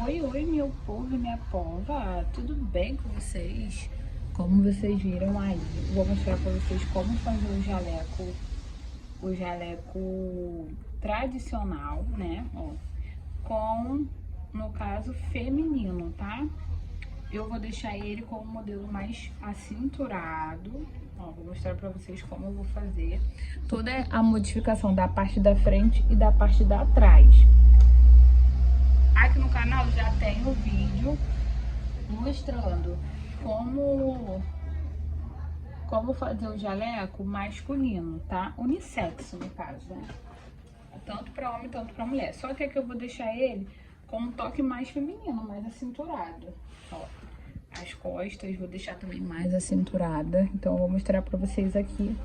Oi, oi, meu povo e minha pova, tudo bem com vocês? Como vocês viram aí, vou mostrar para vocês como fazer o jaleco tradicional, né? Ó, com, no caso, feminino, tá? Eu vou deixar ele com o modelo mais acinturado. Ó, vou mostrar pra vocês como eu vou fazer toda a modificação da parte da frente e da parte da trás. Aqui no canal já tem o vídeo mostrando como fazer o jaleco masculino, tá? Unissex, no caso, né? Tanto para homem, tanto para mulher. Só que aqui eu vou deixar ele com um toque mais feminino, mais acinturado. Ó, as costas vou deixar também mais acinturada. Então eu vou mostrar para vocês aqui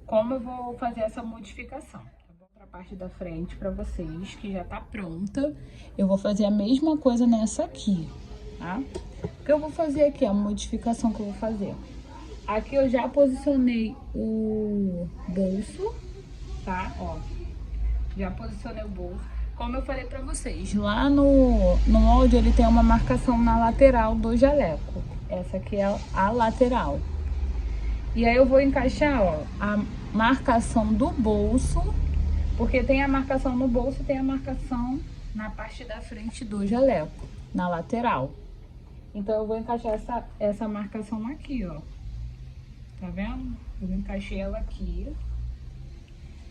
como eu vou fazer essa modificação. Eu vou para a parte da frente para vocês, que já tá pronta. Eu vou fazer a mesma coisa nessa aqui, tá? O que eu vou fazer aqui, a modificação que eu vou fazer. Aqui eu já posicionei o bolso, tá? Ó, já posicionei o bolso. Como eu falei pra vocês, lá no molde ele tem uma marcação na lateral do jaleco. Essa aqui é a lateral. E aí eu vou encaixar, ó, a marcação do bolso, porque tem a marcação no bolso e tem a marcação na parte da frente do jaleco, na lateral. Então eu vou encaixar essa marcação aqui, ó. Tá vendo? Eu encaixei ela aqui.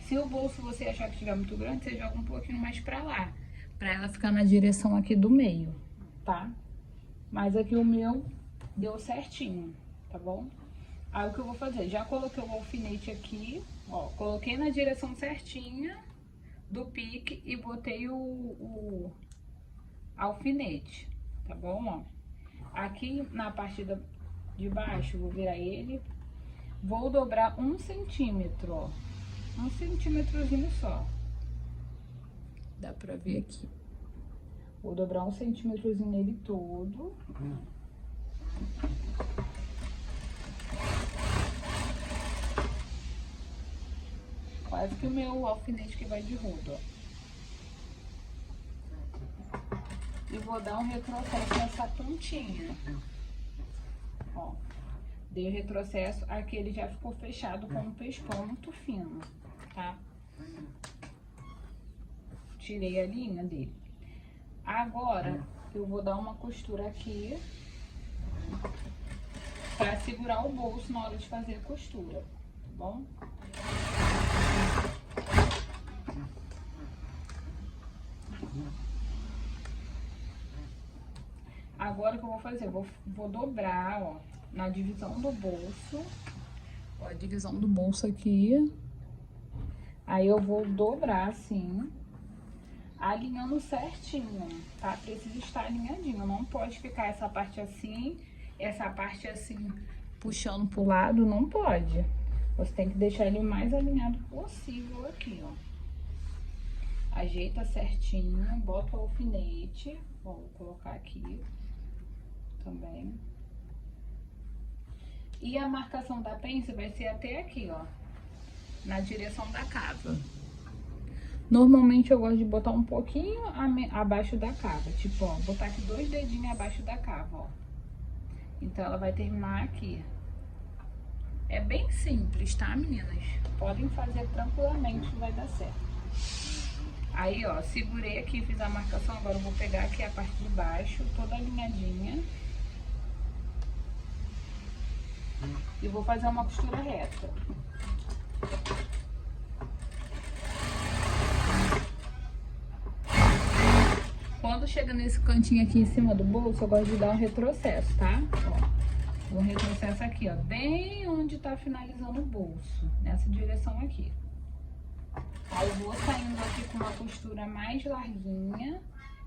Se o bolso você achar que estiver muito grande, você joga um pouquinho mais pra lá, pra ela ficar na direção aqui do meio, tá? Mas aqui o meu deu certinho, tá bom? Aí o que eu vou fazer? Já coloquei o alfinete aqui, ó, coloquei na direção certinha do pique e botei o alfinete, tá bom, ó? Aqui na parte de baixo, vou virar ele, vou dobrar 1 centímetro, ó. 1 centímetrozinho só. Dá pra ver aqui. Vou dobrar 1 centímetrozinho nele todo. Quase que o meu alfinete que vai de rodo, ó. E vou dar um retrocesso nessa pontinha. Ó. Dei o retrocesso, aqui ele já ficou fechado com um pescão muito fino, tá? Tirei a linha dele. Agora, eu vou dar uma costura aqui pra segurar o bolso na hora de fazer a costura, tá bom? Agora o que eu vou fazer? Vou dobrar, ó, na divisão do bolso. Ó, a divisão do bolso aqui. Aí eu vou dobrar assim, alinhando certinho, tá? Precisa estar alinhadinho, não pode ficar essa parte assim puxando pro lado, não pode. Você tem que deixar ele o mais alinhado possível aqui, ó. Ajeita certinho, bota o alfinete, ó, vou colocar aqui também. E a marcação da pence vai ser até aqui, ó, na direção da cava. Normalmente eu gosto de botar um pouquinho abaixo da cava, tipo, ó, botar aqui 2 dedinhos abaixo da cava, ó. Então ela vai terminar aqui. É bem simples, tá, meninas? Podem fazer tranquilamente, vai dar certo. Aí, ó, segurei aqui, fiz a marcação, agora eu vou pegar aqui a parte de baixo, toda alinhadinha. E vou fazer uma costura reta. Quando chega nesse cantinho aqui em cima do bolso, eu gosto de dar um retrocesso, tá? Ó, um retrocesso aqui, ó, bem onde tá finalizando o bolso, nessa direção aqui. Aí eu vou saindo aqui com uma costura mais larguinha,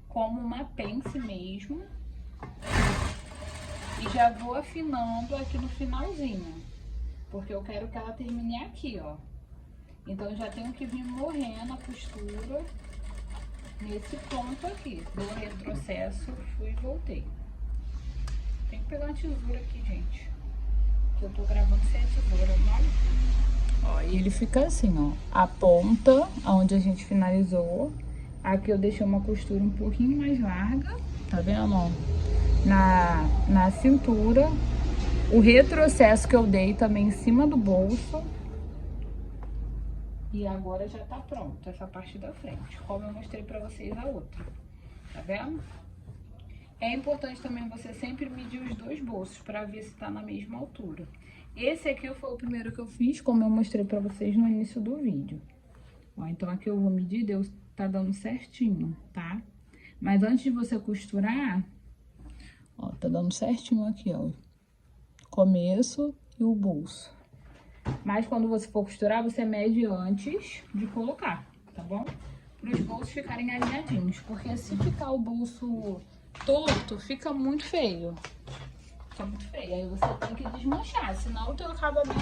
como uma pence mesmo. E já vou afinando aqui no finalzinho, porque eu quero que ela termine aqui, ó. Então eu já tenho que vir morrendo a costura nesse ponto aqui. Dou retrocesso, fui e voltei. Tem que pegar uma tesoura aqui, gente, que eu tô gravando sem a tesoura, não? Ó, e ele fica assim, ó, a ponta onde a gente finalizou, Aqui eu deixei uma costura um pouquinho mais larga, tá vendo, ó? Na cintura. O retrocesso que eu dei também em cima do bolso. E agora já tá pronto essa parte da frente, como eu mostrei pra vocês a outra. Tá vendo? É importante também você sempre medir os dois bolsos pra ver se tá na mesma altura. Esse aqui foi o primeiro que eu fiz, como eu mostrei pra vocês no início do vídeo. Ó, então aqui eu vou medir, tá dando certinho, tá? Mas antes de você costurar, ó, tá dando certinho aqui, ó. Começo e o bolso. Mas quando você for costurar, você mede antes de colocar, tá bom? Para os bolsos ficarem alinhadinhos, porque se ficar o bolso torto, fica muito feio. Fica muito feio, aí você tem que desmanchar, senão o teu acabamento...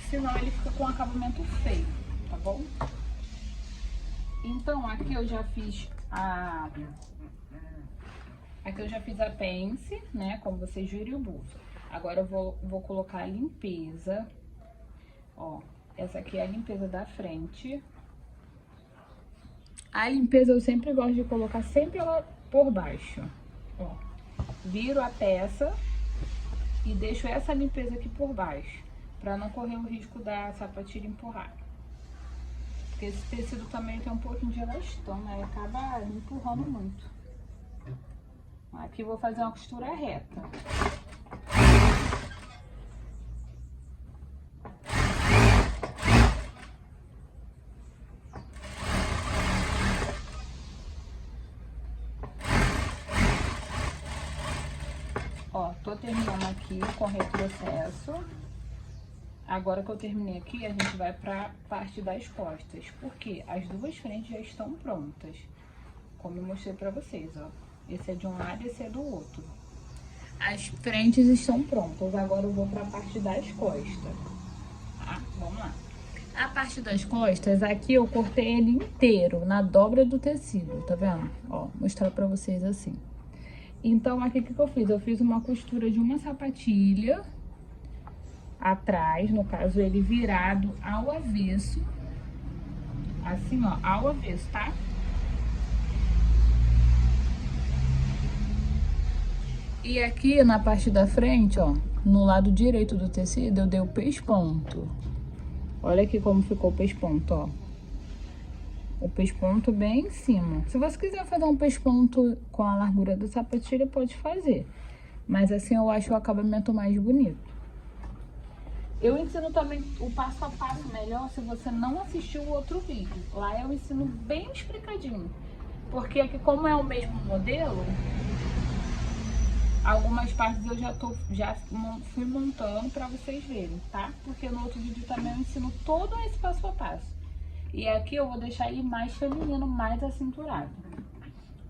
Senão ele fica com um acabamento feio, tá bom? Então, aqui eu já fiz a... Aqui eu já fiz a pence, né? Como vocês viram, e o bolso. Agora eu vou colocar a limpeza. Ó, essa aqui é a limpeza da frente. A limpeza eu sempre gosto de colocar sempre ela por baixo. Ó, viro a peça e deixo essa limpeza aqui por baixo, pra não correr o risco da sapatilha empurrar. Porque esse tecido também tem um pouquinho de elastano, né? Acaba empurrando muito. Aqui eu vou fazer uma costura reta. Ó, tô terminando aqui com retrocesso. Agora que eu terminei aqui, a gente vai pra parte das costas. Porque as duas frentes já estão prontas. Como eu mostrei pra vocês, ó. Esse é de um lado e esse é do outro. As frentes estão prontas. Agora eu vou pra parte das costas. Tá? Vamos lá. A parte das costas, aqui eu cortei ele inteiro, na dobra do tecido, tá vendo? Ó, mostrar pra vocês assim. Então, aqui o que eu fiz? Eu fiz uma costura de uma sapatilha atrás, no caso ele virado ao avesso. Assim, ó, ao avesso, tá? E aqui na parte da frente, ó, no lado direito do tecido, eu dei o pesponto. Olha aqui como ficou o pesponto, ó. O pesponto bem em cima. Se você quiser fazer um pesponto com a largura da sapatilha, pode fazer. Mas assim eu acho o acabamento mais bonito. Eu ensino também o passo a passo melhor se você não assistiu o outro vídeo. Lá eu ensino bem explicadinho. Porque aqui, como é o mesmo modelo, algumas partes eu já fui montando pra vocês verem, tá? Porque no outro vídeo também eu ensino todo esse passo a passo. E aqui eu vou deixar ele mais feminino, mais acinturado.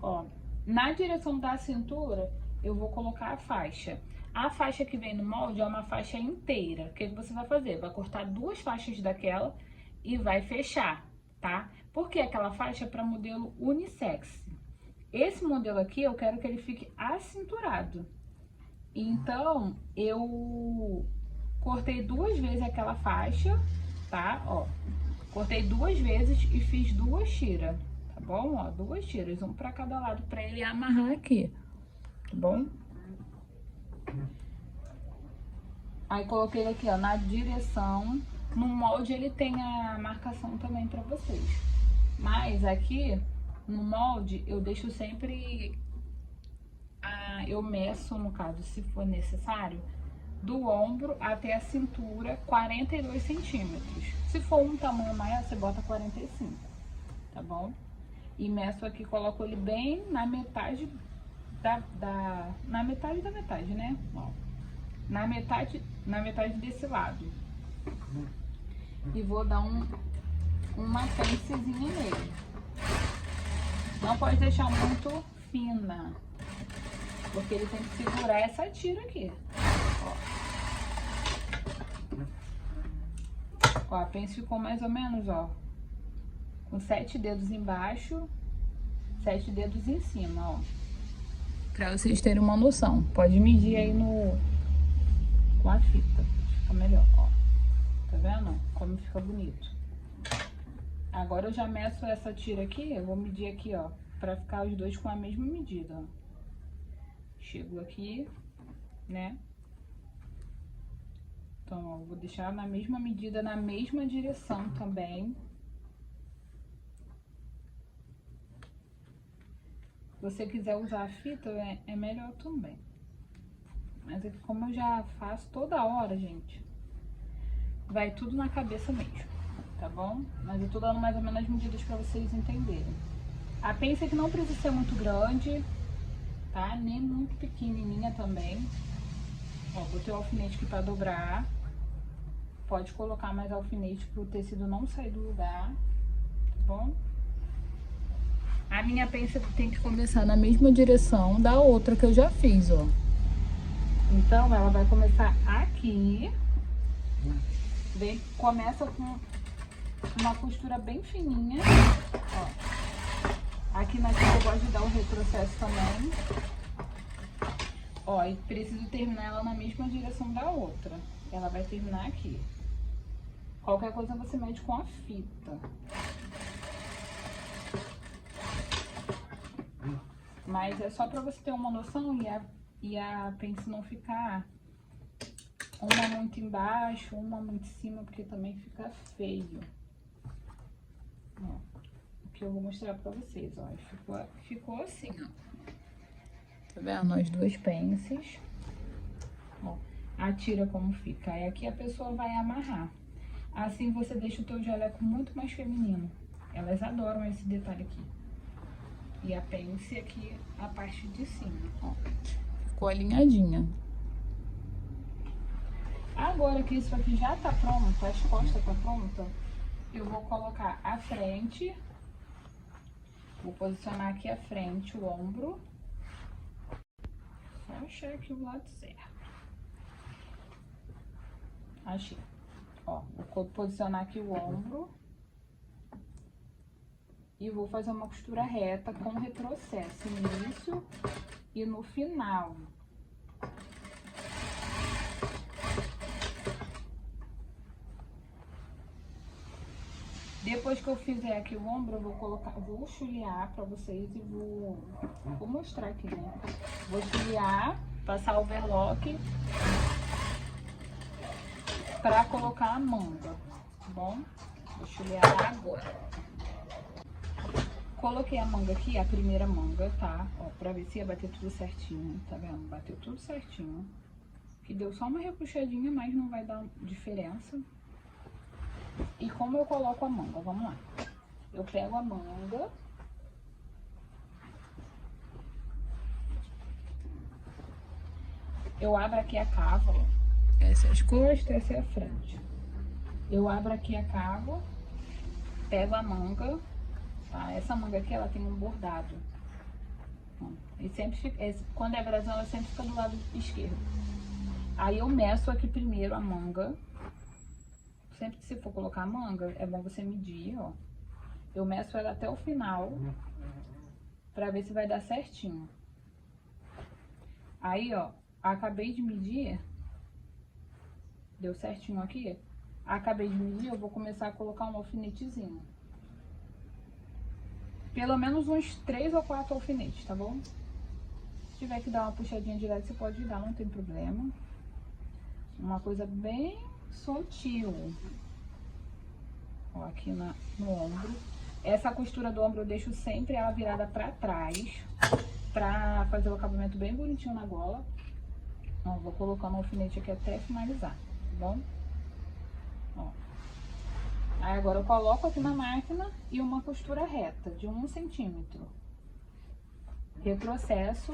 Ó, na direção da cintura, eu vou colocar a faixa. A faixa que vem no molde é uma faixa inteira. O que você vai fazer? Vai cortar duas faixas daquela e vai fechar, tá? Porque aquela faixa é para modelo unissex. Esse modelo aqui, eu quero que ele fique acinturado. Então, eu cortei duas vezes aquela faixa, tá? Ó, cortei duas vezes e fiz duas tiras, tá bom? Ó, duas tiras, um pra cada lado, pra ele amarrar aqui, tá bom? Aí, coloquei ele aqui, ó, na direção. No molde, ele tem a marcação também pra vocês. Mas aqui, no molde, eu deixo sempre... eu meço, no caso, se for necessário, do ombro até a cintura, 42 centímetros. Se for um tamanho maior, você bota 45, tá bom? E meço aqui, coloco ele bem na metade na metade da metade, né? Ó, na metade desse lado. E vou dar uma pencezinha nele. Não pode deixar muito fina, porque ele tem que segurar essa tira aqui. Ó, a pence ficou mais ou menos, ó, com 7 dedos embaixo, 7 dedos em cima, ó. Pra vocês terem uma noção. Pode medir aí com a fita, fica melhor, ó. Tá vendo? Como fica bonito. Agora eu já meço essa tira aqui, eu vou medir aqui, ó, pra ficar os dois com a mesma medida, ó. Chego aqui, né? Então, ó, vou deixar na mesma medida, na mesma direção também. Se você quiser usar a fita, é melhor também. Mas é que como eu já faço toda hora, gente, vai tudo na cabeça mesmo, tá bom? Mas eu tô dando mais ou menos as medidas pra vocês entenderem. A pence aqui não precisa ser muito grande, tá? Nem muito pequenininha também. Ó, botei o alfinete aqui pra dobrar. Pode colocar mais alfinete pro tecido não sair do lugar, tá bom? A minha pence tem que começar na mesma direção da outra que eu já fiz, ó. Então, ela vai começar aqui. Começa com uma costura bem fininha, ó. Aqui na tira eu gosto de dar o retrocesso também. Ó, e preciso terminar ela na mesma direção da outra. Ela vai terminar aqui. Qualquer coisa você mede com a fita. Mas é só pra você ter uma noção e a pence não ficar uma muito embaixo, uma muito em cima, porque também fica feio. Ó, o que eu vou mostrar pra vocês, ó. Ficou assim, ó. Tá vendo? As duas pences. Ó, a tira como fica. Aí aqui a pessoa vai amarrar. Assim você deixa o teu jaleco muito mais feminino. Elas adoram esse detalhe aqui. E a pence aqui, a parte de cima, ó. Ficou alinhadinha. Agora que isso aqui já tá pronto, as costas tá pronta, eu vou colocar a frente. Vou posicionar aqui a frente, o ombro. Só achar aqui o lado certo. Achei. Ó, vou posicionar aqui o ombro. E vou fazer uma costura reta com retrocesso no início e no final. Depois que eu fizer aqui o ombro, eu vou chulear pra vocês e vou mostrar aqui, né? Vou chulear, passar o overlock pra colocar a manga, tá bom? Vou chulear agora. Coloquei a manga aqui, a primeira manga, tá? Ó, pra ver se ia bater tudo certinho, tá vendo? Bateu tudo certinho. Que deu só uma repuxadinha, mas não vai dar diferença. E como eu coloco a manga? Vamos lá. Eu pego a manga. Eu abro aqui a cava, ó. Essa é as costas, essa é a frente. Eu abro aqui a cava, pego a manga. Tá? Essa manga aqui, ela tem um bordado. E sempre fica, quando é brasão, ela sempre fica do lado esquerdo. Aí eu meço aqui primeiro a manga. Sempre que você for colocar a manga, é bom você medir, ó. Eu meço ela até o final, pra ver se vai dar certinho. Aí, ó, acabei de medir. Deu certinho aqui. Acabei de medir, eu vou começar a colocar um alfinetezinho. Pelo menos uns 3 ou 4 alfinetes, tá bom? Se tiver que dar uma puxadinha de lado, você pode dar, não tem problema. Uma coisa bem sutil. Ó, aqui no ombro. Essa costura do ombro eu deixo sempre ela virada pra trás, pra fazer o acabamento bem bonitinho na gola. Ó, vou colocando o alfinete aqui até finalizar, tá bom? Ó. Aí agora eu coloco aqui na máquina e uma costura reta de 1 centímetro. Retrocesso.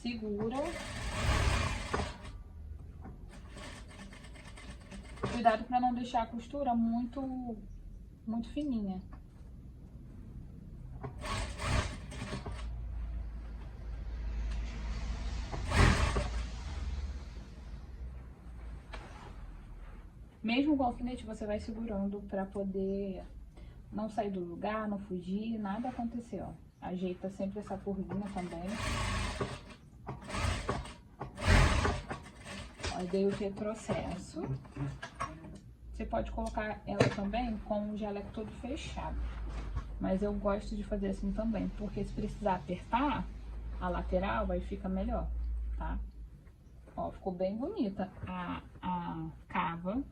Segura. Cuidado para não deixar a costura muito fininha. Mesmo com o alfinete, você vai segurando para poder não sair do lugar, não fugir, nada acontecer, ó. Ajeita sempre essa curvinha também. Ó, dei o retrocesso. Você pode colocar ela também com o jaleco todo fechado. Mas eu gosto de fazer assim também, porque se precisar apertar a lateral, aí fica melhor, tá? Ó, ficou bem bonita a cava.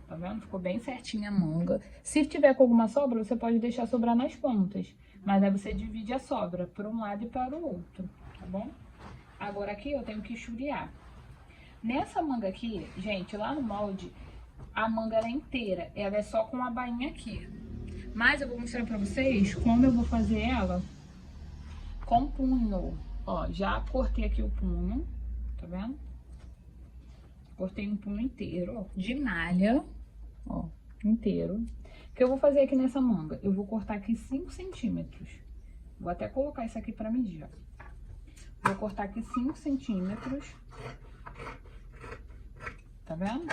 Tá vendo? Ficou bem certinha a manga. Se tiver com alguma sobra, você pode deixar sobrar nas pontas. Mas aí você divide a sobra para um lado e para o outro, tá bom? Agora aqui eu tenho que churear. Nessa manga aqui, gente, lá no molde, a manga ela é inteira. Ela é só com a bainha aqui. Mas eu vou mostrar pra vocês como eu vou fazer ela com punho. Ó, já cortei aqui o punho, tá vendo? Cortei um punho inteiro, ó, de malha, ó, inteiro. O que eu vou fazer aqui nessa manga? Eu vou cortar aqui 5 centímetros. Vou até colocar isso aqui pra medir, ó. Vou cortar aqui 5 centímetros. Tá vendo?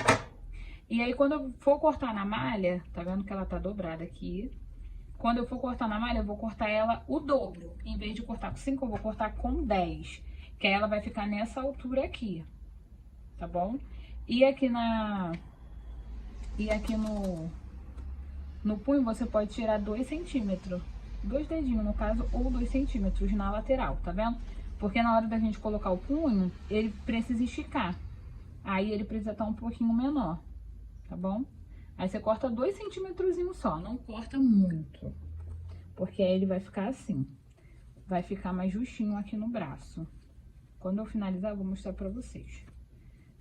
E aí, quando eu for cortar na malha, tá vendo que ela tá dobrada aqui? Quando eu for cortar na malha, eu vou cortar ela o dobro. Em vez de cortar com 5, eu vou cortar com 10. Que aí ela vai ficar nessa altura aqui. Tá bom? E aqui no punho, você pode tirar 2 centímetros. 2 dedinhos, no caso, ou 2 centímetros na lateral, tá vendo? Porque na hora da gente colocar o punho, ele precisa esticar. Aí ele precisa estar um pouquinho menor, tá bom? Aí você corta 2 centímetros só, não corta muito. Porque aí ele vai ficar assim. Vai ficar mais justinho aqui no braço. Quando eu finalizar, eu vou mostrar pra vocês.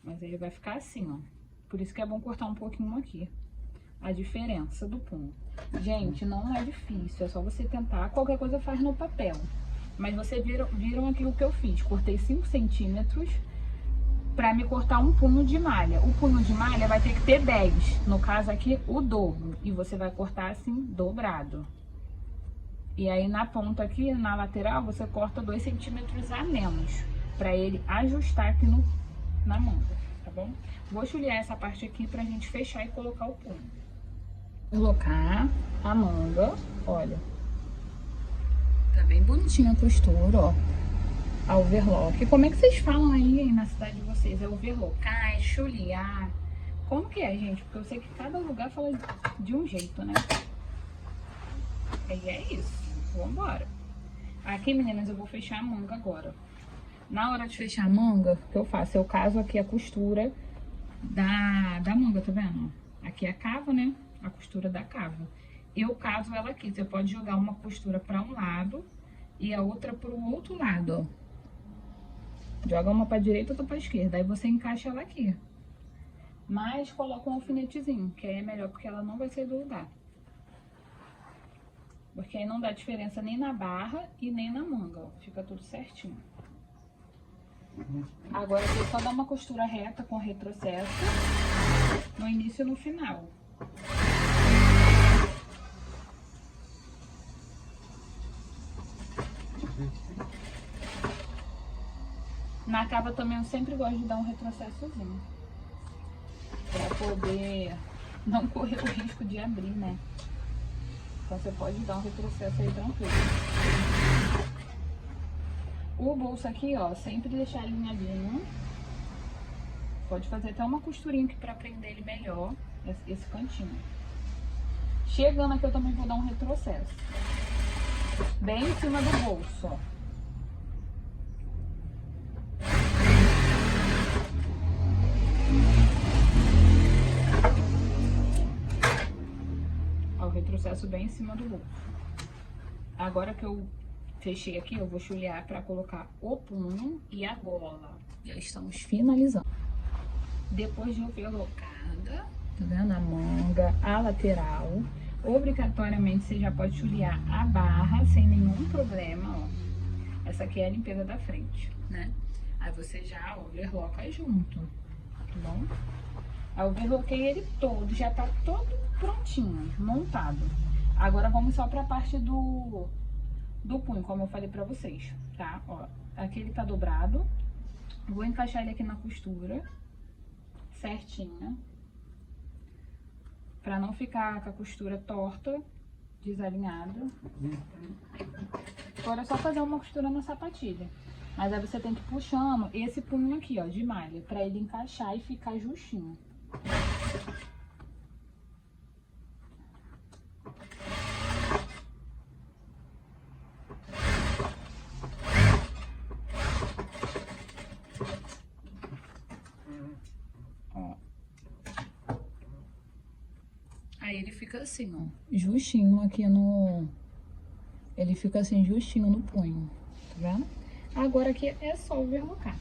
Mas ele vai ficar assim, ó. Por isso que é bom cortar um pouquinho aqui. A diferença do punho. Gente, não é difícil, é só você tentar. Qualquer coisa faz no papel. Mas vocês viram aqui o que eu fiz. Cortei 5 centímetros pra me cortar um punho de malha. O punho de malha vai ter que ter 10. No caso aqui, o dobro. E você vai cortar assim, dobrado. E aí na ponta aqui, na lateral, você corta 2 centímetros a menos. Pra ele ajustar aqui na manga, tá bom? Vou chulear essa parte aqui pra gente fechar e colocar o punho. Colocar a manga, olha. Tá bem bonitinha a costura, ó. A overlock. Como é que vocês falam aí na cidade de vocês? É overlocar, é chulear? Como que é, gente? Porque eu sei que cada lugar fala de um jeito, né? E é isso. Vambora. Aqui, meninas, eu vou fechar a manga agora. Na hora de fechar a manga, o que eu faço? Eu caso aqui a costura da manga, tá vendo? Aqui é a cava, né? A costura da cava. Eu caso ela aqui. Você pode jogar uma costura para um lado e a outra para o outro lado, ó. Joga uma para direita e outra para esquerda. Aí você encaixa ela aqui. Mas coloca um alfinetezinho, que aí é melhor porque ela não vai sair do lugar. Porque aí não dá diferença nem na barra e nem na manga, ó. Fica tudo certinho. Agora eu vou só dar uma costura reta com retrocesso no início e no final. Na cava também eu sempre gosto de dar um retrocessozinho. Pra poder não correr o risco de abrir, né? Então você pode dar um retrocesso aí tranquilo. O bolso aqui, ó, sempre deixar alinhadinho. Pode fazer até uma costurinha aqui pra prender ele melhor, esse cantinho. Chegando aqui eu também vou dar um retrocesso. Bem em cima do bolso, ó. Ó, o retrocesso bem em cima do bolso. Agora que eu fechei aqui, eu vou chulear pra colocar o punho e a gola. Já estamos finalizando. Depois de overlocada, tá vendo? A manga, a lateral. Obrigatoriamente você já pode chulear a barra sem nenhum problema, ó. Essa aqui é a limpeza da frente, né? Aí você já overloca junto, tá bom? Aí eu overloquei ele todo, já tá todo prontinho, montado. Agora vamos só pra parte do punho, como eu falei pra vocês, tá? Ó, aqui ele tá dobrado. Vou encaixar ele aqui na costura, certinha. Pra não ficar com a costura torta, desalinhada. Agora é só fazer uma costura na sapatilha. Mas aí você tem que ir puxando esse punho aqui, ó, de malha, pra ele encaixar e ficar justinho. Aí ele fica assim, ó, justinho aqui no... Ele fica assim, justinho no punho, tá vendo? Agora aqui é só overlocar.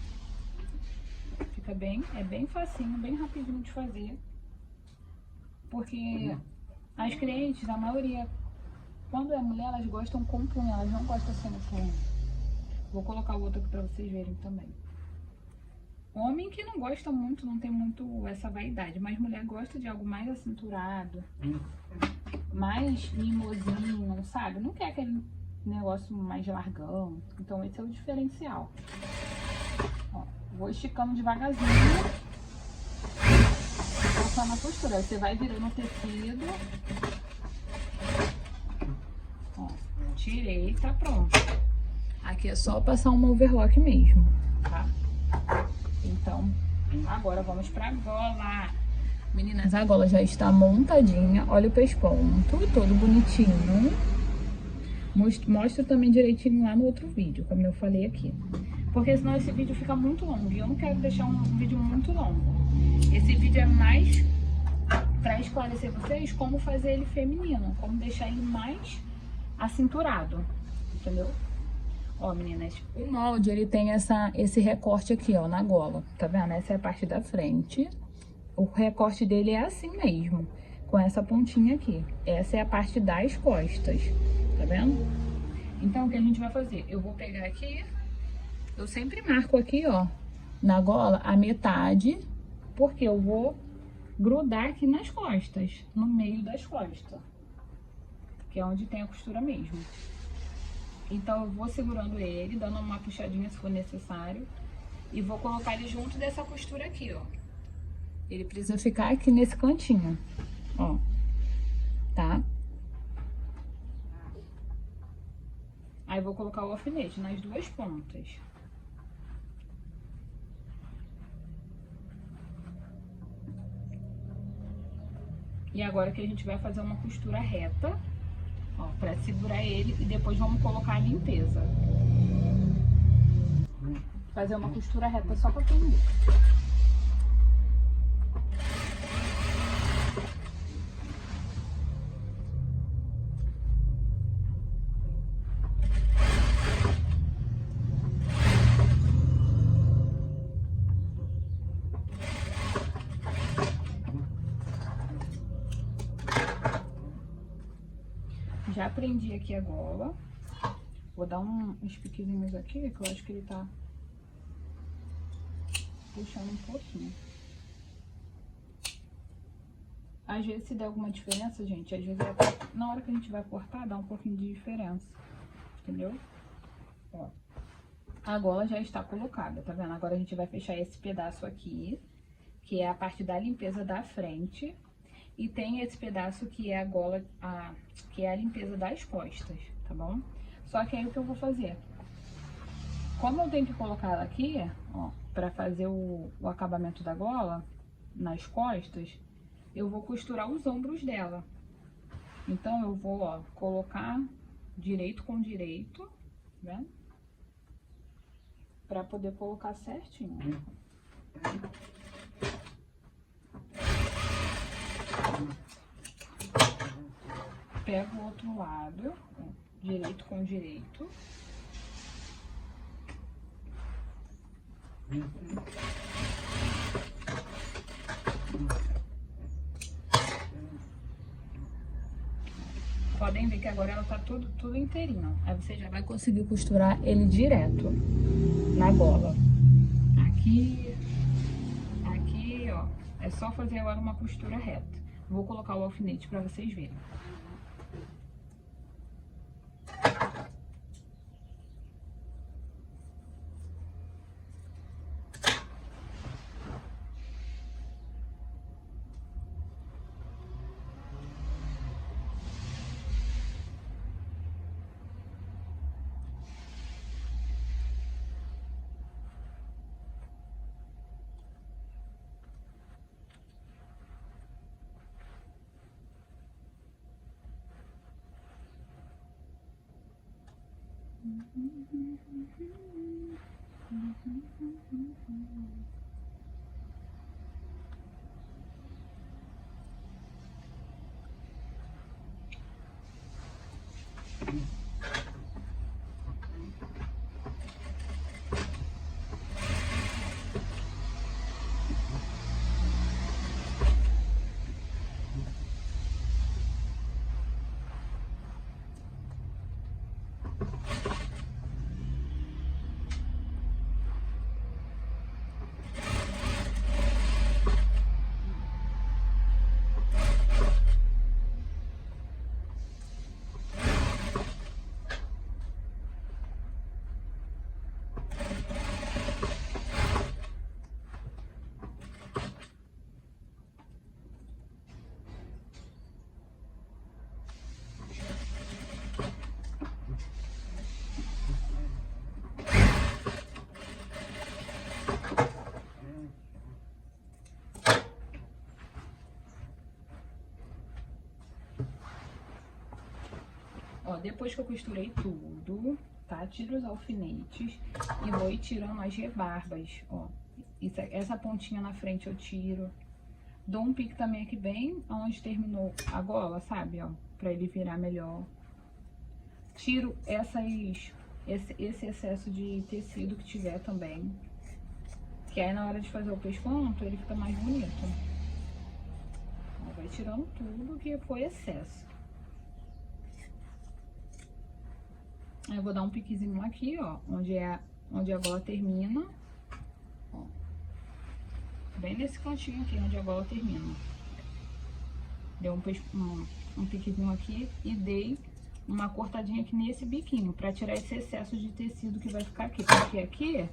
Fica bem, é bem facinho, bem rapidinho de fazer. Porque as clientes, a maioria, quando é mulher, elas gostam com punho, elas não gostam sem o punho. Vou colocar o outro aqui pra vocês verem também. Homem que não gosta muito, não tem muito essa vaidade, mas mulher gosta de algo mais acinturado, mais mimosinho, sabe? Não quer aquele negócio mais largão. Então esse é o diferencial. Ó, vou esticando devagarzinho, colocando a costura. Aí você vai virando o tecido. Ó, tirei, tá pronto. Aqui é só passar um overlock mesmo, tá? Então, agora vamos pra gola. Meninas, a gola já está montadinha. Olha o pesponto, todo bonitinho. Mostro também direitinho lá no outro vídeo, como eu falei aqui. Porque senão esse vídeo fica muito longo. E eu não quero deixar um vídeo muito longo. Esse vídeo é mais pra esclarecer vocês como fazer ele feminino. Como deixar ele mais acinturado. Entendeu? Ó, meninas, o molde, ele tem esse recorte aqui, ó, na gola, tá vendo? Essa é a parte da frente. O recorte dele é assim mesmo, com essa pontinha aqui. Essa é a parte das costas, tá vendo? Então, o que a gente vai fazer? Eu vou pegar aqui, eu sempre marco aqui, ó, na gola, a metade, porque eu vou grudar aqui nas costas, no meio das costas, que é onde tem a costura mesmo. Então, eu vou segurando ele, dando uma puxadinha se for necessário. E vou colocar ele junto dessa costura aqui, ó. Ele precisa ficar aqui nesse cantinho, ó. Tá? Aí, vou colocar o alfinete nas duas pontas. E agora que a gente vai fazer uma costura reta, ó, pra segurar ele e depois vamos colocar a limpeza. Fazer uma costura reta só pra prender. Já prendi aqui a gola. Vou dar uns piquezinhos aqui, que eu acho que ele tá puxando um pouquinho. Às vezes, se der alguma diferença, gente, às vezes na hora que a gente vai cortar, dá um pouquinho de diferença. Entendeu? Ó. A gola já está colocada, tá vendo? Agora a gente vai fechar esse pedaço aqui, que é a parte da limpeza da frente. E tem esse pedaço que é a gola, que é a limpeza das costas, tá bom? Só que aí o que eu vou fazer? Como eu tenho que colocar ela aqui, ó, pra fazer o acabamento da gola, nas costas, eu vou costurar os ombros dela. Então, eu vou, ó, colocar direito com direito, tá vendo? Pra poder colocar certinho. Pego o outro lado, ó, direito com direito. Podem ver que agora ela tá tudo inteirinho. Aí você já vai conseguir costurar ele direto na gola. Aqui, aqui, ó. É só fazer agora uma costura reta. Vou colocar o alfinete pra vocês verem. Ó, depois que eu costurei tudo, tá? Tiro os alfinetes e vou ir tirando as rebarbas, ó. Essa pontinha na frente eu tiro. Dou um pique também aqui bem onde terminou a gola, sabe, ó? Pra ele virar melhor. Tiro esse excesso de tecido que tiver também. Que aí na hora de fazer o pesponto, ele fica mais bonito. Ó, vai tirando tudo que foi excesso. Aí eu vou dar um piquezinho aqui, ó, onde a gola termina, ó. Bem nesse cantinho aqui, onde a gola termina. Dei um piquezinho aqui e dei uma cortadinha aqui nesse biquinho, pra tirar esse excesso de tecido que vai ficar aqui. Porque aqui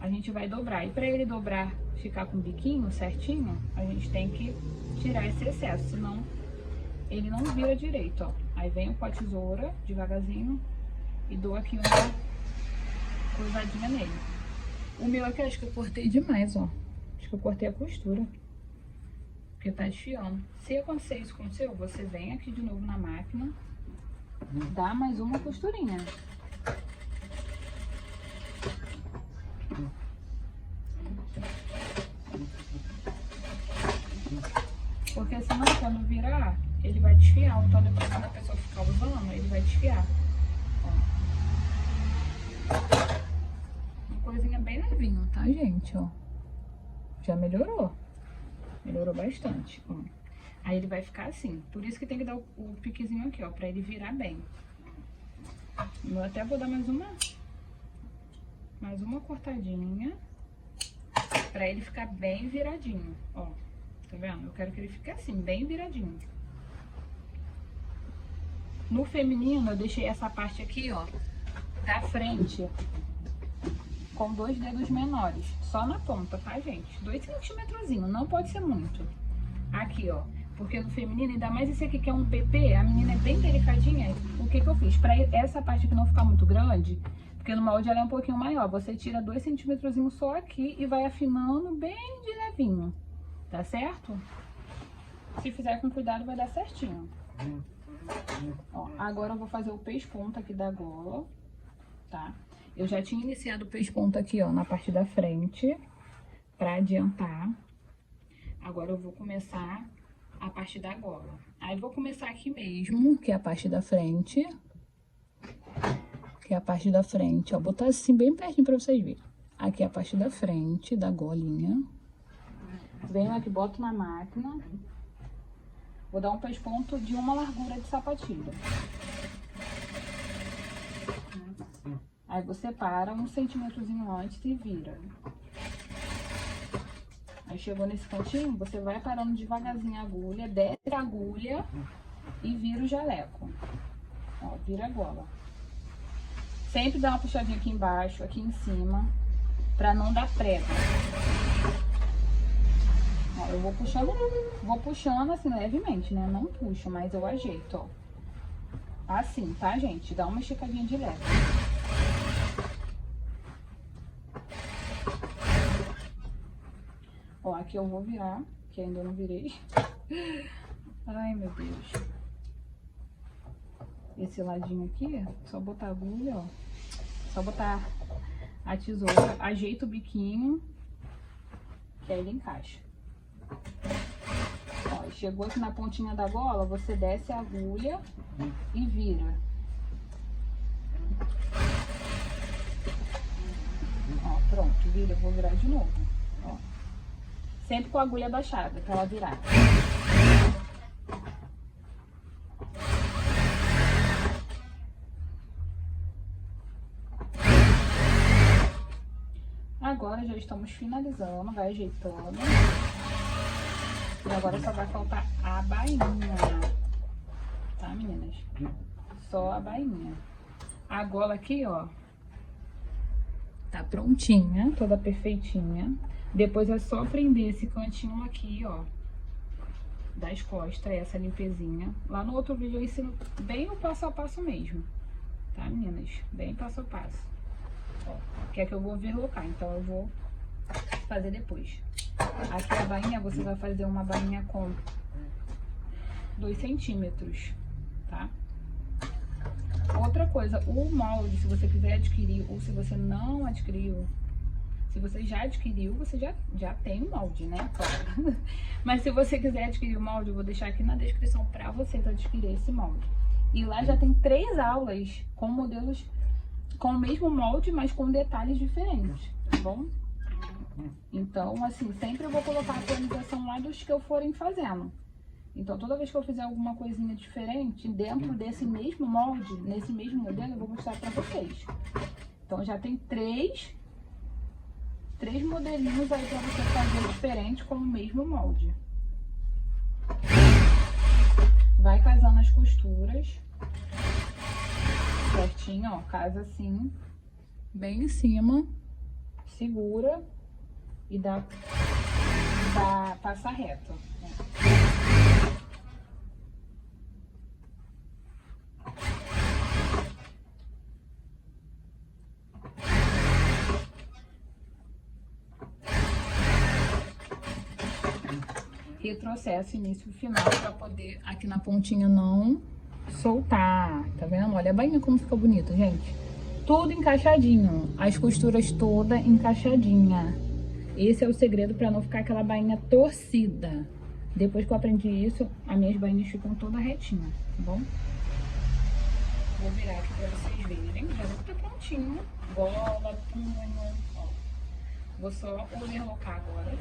a gente vai dobrar. E pra ele dobrar, ficar com o biquinho certinho, a gente tem que tirar esse excesso, senão ele não vira direito, ó. Aí venho com a tesoura, devagarzinho, e dou aqui uma cruzadinha nele. O meu aqui, acho que eu cortei demais, ó. Acho que eu cortei a costura. Porque tá desfiando. Se acontecer isso com o seu, você vem aqui de novo na máquina, dá mais uma costurinha. Porque senão, quando virar, ele vai desfiar. Então, depois quando a pessoa ficar usando, ele vai desfiar. Uma coisinha bem levinha, tá, gente? Ó, já melhorou. Melhorou bastante, ó. Aí ele vai ficar assim. Por isso que tem que dar o piquezinho aqui, ó, pra ele virar bem. Eu até vou dar mais uma cortadinha pra ele ficar bem viradinho, ó. Tá vendo? Eu quero que ele fique assim, bem viradinho. No feminino, eu deixei essa parte aqui, ó, da frente, com 2 dedos menores, só na ponta, tá, gente? 2 centímetrozinhos, não pode ser muito. Aqui, ó, porque no feminino, ainda mais esse aqui que é um PP, a menina é bem delicadinha. O que que eu fiz? Pra essa parte aqui não ficar muito grande, porque no molde ela é um pouquinho maior, você tira 2 centímetrozinhos só aqui e vai afinando bem de levinho, tá certo? Se fizer com cuidado, vai dar certinho. Ó, agora eu vou fazer o pesponto aqui da gola, tá? Eu já tinha iniciado o pesponto aqui, ó, na parte da frente, pra adiantar. Agora eu vou começar a parte da gola. Aí vou começar aqui mesmo, que é a parte da frente. Que é a parte da frente, ó. Botar assim bem pertinho pra vocês verem. Aqui é a parte da frente da golinha. Venho aqui, boto na máquina. Vou dar um pesponto de uma largura de sapatilha. Aí você para 1 centímetrozinho antes e vira. Aí chegou nesse cantinho, você vai parando devagarzinho a agulha, desce a agulha e vira o jaleco. Ó, vira a gola. Sempre dá uma puxadinha aqui embaixo, aqui em cima, pra não dar prego. Ó, eu vou puxando assim levemente, né? Não puxo, mas eu ajeito, ó. Assim, tá, gente? Dá uma esticadinha de leve. Ó, aqui eu vou virar, que ainda não virei. Ai, meu Deus. Esse ladinho aqui, só botar a agulha, ó. Só botar a tesoura, ajeita o biquinho, que aí ele encaixa. Ó, chegou aqui na pontinha da gola, você desce a agulha e vira. Ó, pronto, vira, eu vou virar de novo, ó. Sempre com a agulha baixada, pra ela virar. Agora já estamos finalizando, vai ajeitando. E agora só vai faltar a bainha, tá, meninas? Só a bainha. A gola aqui, ó, tá prontinha, toda perfeitinha. Depois é só prender esse cantinho aqui, ó, das costas, essa limpezinha. Lá no outro vídeo eu ensino bem o passo a passo mesmo, tá, meninas? Bem passo a passo. Ó, que é que eu vou overlocar, então eu vou fazer depois. Aqui a bainha, você vai fazer uma bainha com 2 centímetros, tá? Outra coisa, o molde, se você quiser adquirir ou se você não adquiriu, se você já adquiriu, você já tem o molde, né? Claro. Mas se você quiser adquirir o molde, eu vou deixar aqui na descrição pra vocês adquirir esse molde. E lá já tem 3 aulas com modelos com o mesmo molde, mas com detalhes diferentes, tá bom? Então, assim, sempre eu vou colocar a atualização lá dos que eu forem fazendo. Então, toda vez que eu fizer alguma coisinha diferente, dentro desse mesmo molde, nesse mesmo modelo, eu vou mostrar pra vocês. Então, já tem 3 modelinhos aí pra você fazer diferente com o mesmo molde. Vai casando as costuras. Certinho, ó, casa assim, bem em cima, segura e passa reto, né? Retrocesso, início e final, pra poder aqui na pontinha não soltar, tá vendo? Olha a bainha como fica bonita, gente. Tudo encaixadinho, as costuras toda encaixadinha. Esse é o segredo para não ficar aquela bainha torcida. Depois que eu aprendi isso, as minhas bainhas ficam toda retinha, tá bom? Vou virar aqui para vocês verem. Já vou estar prontinho. Gola, punho, ó. Vou só overlocar agora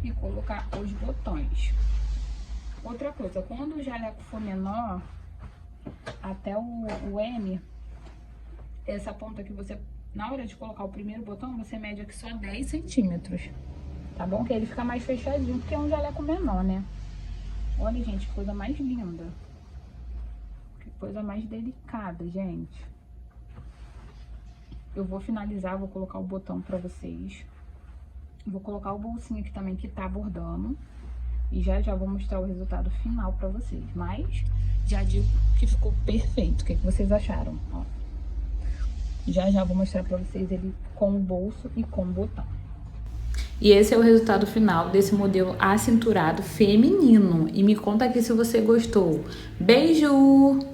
e colocar os botões. Outra coisa, quando o jaleco for menor, até o M, essa ponta que você, na hora de colocar o primeiro botão, você mede aqui só 10 centímetros, tá bom? Que ele fica mais fechadinho, porque é um jaleco menor, né? Olha, gente, que coisa mais linda. Que coisa mais delicada, gente. Eu vou finalizar, vou colocar o botão pra vocês. Vou colocar o bolsinho aqui também, que tá bordando. E já vou mostrar o resultado final pra vocês. Mas já digo que ficou perfeito. O que vocês acharam? Ó. Já vou mostrar pra vocês ele com o bolso e com o botão. E esse é o resultado final desse modelo acinturado feminino. E me conta aqui se você gostou. Beijo!